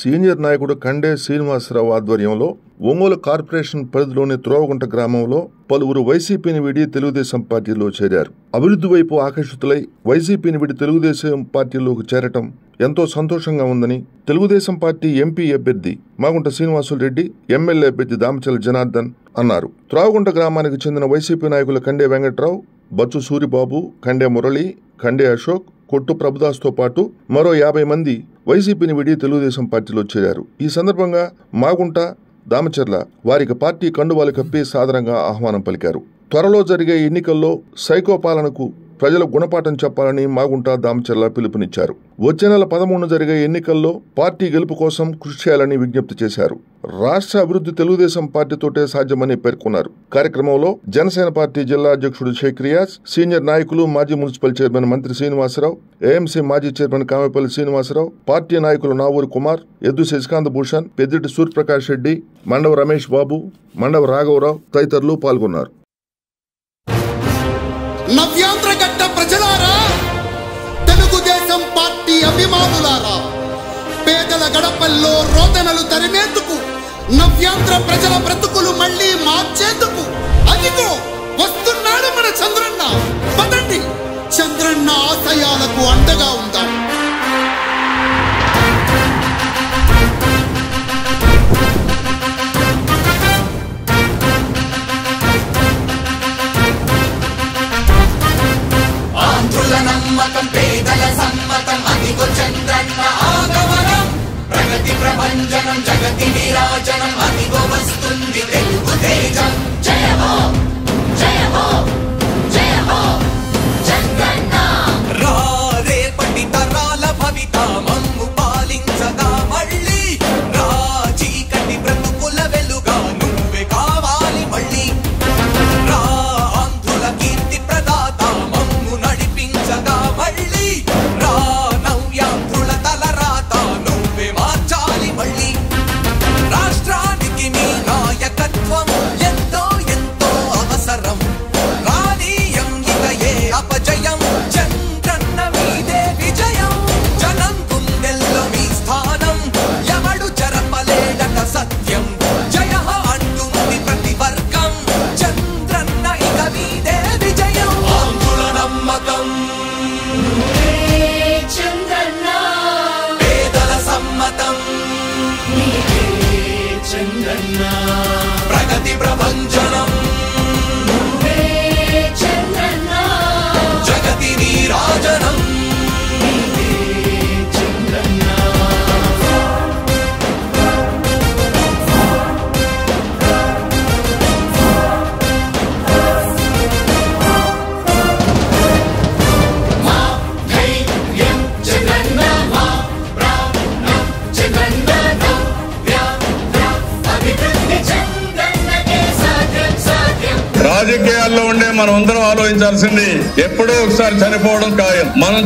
Senior నాయకుడు కండే శ్రీనివాసరావు ఆధ్వర్యంలో Ongole corporation పరిధిలోని త్రోవగుంట గ్రామంలో పలువురు వైసీపీని వీడి తెలుగుదేశం పార్టీలో చేరారు. అభివృద్ధి వైపు ఆకర్షితులై వైసీపీని వీడి తెలుగుదేశం పార్టీలోకి చేరటం ఎంతో సంతోషంగా ఉందని తెలుగుదేశం పార్టీ ఎంపీ అభ్యర్థి మాగుంట శ్రీనివాసులరెడ్డి, ఎమ్మెల్యే అభ్యర్థి దామచర్ల జనార్దన్ అన్నారు. త్రోవగుంట గ్రామానికి చెందిన వైసీపీ నాయకులు కండే వెంకట్రావు, బచ్చు సూరిబాబు, కండే మురళి, కండే అశోక్, కొట్టు ప్రభుదాస్తో పాటు మరో 50 మంది వైసీపీని విడి తెలుగుదేశం పార్టీలో చేరారు. ఈ సందర్భంగా మాగుంట, దామచర్ల వారికి పార్టీ కండువాలు కప్పి సాదరంగా ఆహ్వానం పలికారు. త్వరలో జరిగే ఎన్నికల్లో సైకో పాలనకు ప్రజలకు గుణపాఠం చెప్పాలని మాగుంట, దామచర్ల పిలుపునిచ్చారు. వచ్చే నెల 13 జరిగే ఎన్నికల్లో పార్టీ గెలుపు కోసం కృషి చేయాలని విజ్ఞప్తి చేశారు. రాష్ట్ర అభివృద్ధి తెలుగుదేశం పార్టీతోటే సాధ్యమని పేర్కొన్నారు. కార్యక్రమంలో జనసేన పార్టీ జిల్లా అధ్యక్షుడు షేక్ రియాజ్, సీనియర్ నాయకులు మాజీ మున్సిపల్ చైర్మన్ మంత్రి శ్రీనివాసరావు, ఏఎంసీ మాజీ చైర్మన్ కామెపల్లి శ్రీనివాసరావు, పార్టీ నాయకులు నావూరి కుమార్, ఎద్దు శశికాంత్ భూషణ్, పెద్దిటి సూర్యప్రకాష్ రెడ్డి, మండవ రమేష్ బాబు, మండవ రాఘవరావు తదితరులు పాల్గొన్నారు. నవ్యాంధ్రగడ్డ ప్రజలారా, తెలుగుదేశం పార్టీ అభిమానులారా, పేదల గడపల్లో రోదనలు తరిమేందుకు, నవ్యాంధ్ర ప్రజల బ్రతుకులు మళ్లీ మార్చేందుకు అదిగో వస్తున్నాడు మన చంద్రన్న. పదండి, చంద్రన్న ఆశయాలకు అండగా ఉందాం. నమ్మకం పేదల సమ్మతం అదిగో చంద్రన్న ఆగమనం, ప్రగతి ప్రభంజనం జగతి విరాజనం అదిగో వస్తుంది తెలుగు తేజం. జయ హో జయ హో జయ హో చంద్రన్న. రా రేపటి తరాల భవిత మమ్ము పాలించగా మళ్ళీ, రా చీకటి బ్రతుకుల వెలుగా నువ్వే కావాలి మళ్ళీ, రా ఆంధ్రుల కీర్తి ప్రదాత మమ్ము నడిపించగా మళ్ళీ, రా నవ్యాంధ్రుల తలరాత నువ్వే మార్చాలి మళ్ళీ. రాష్ట్రానికి నీ నాయకత్వం ఎంతో ఎంతో అవసరం, రానీయం ఇక ఏ అపజయం, చంద్రన్న మీదే విజయం. జనం గుండెల్లో మీ స్థానం ఎవడు జరపలేడట సత్యం. జయ అంటుంది ప్రతి వర్గం, చంద్రన్న ఇక మీదే విజయం. ఆంధ్రుల నమ్మకం చంద్రన్న, పేదల సమ్మతం చంద్రన్న, ప్రగతి ప్రభంజనం చంద్రన్న, జగతి నీరాజనం చంద్రన్న. మా ధైర్యం చంద్రన్న, మా ప్రాణం చంద్రన్న, అభివృద్ధి చంద్రన్నకే సాధ్యం సాధ్యం. రాజకీయాల్లో ఉండే మనం అందరం ఆలోచించాల్సింది ఎప్పుడో ఒకసారి చనిపోవడం ఖాయం. మనం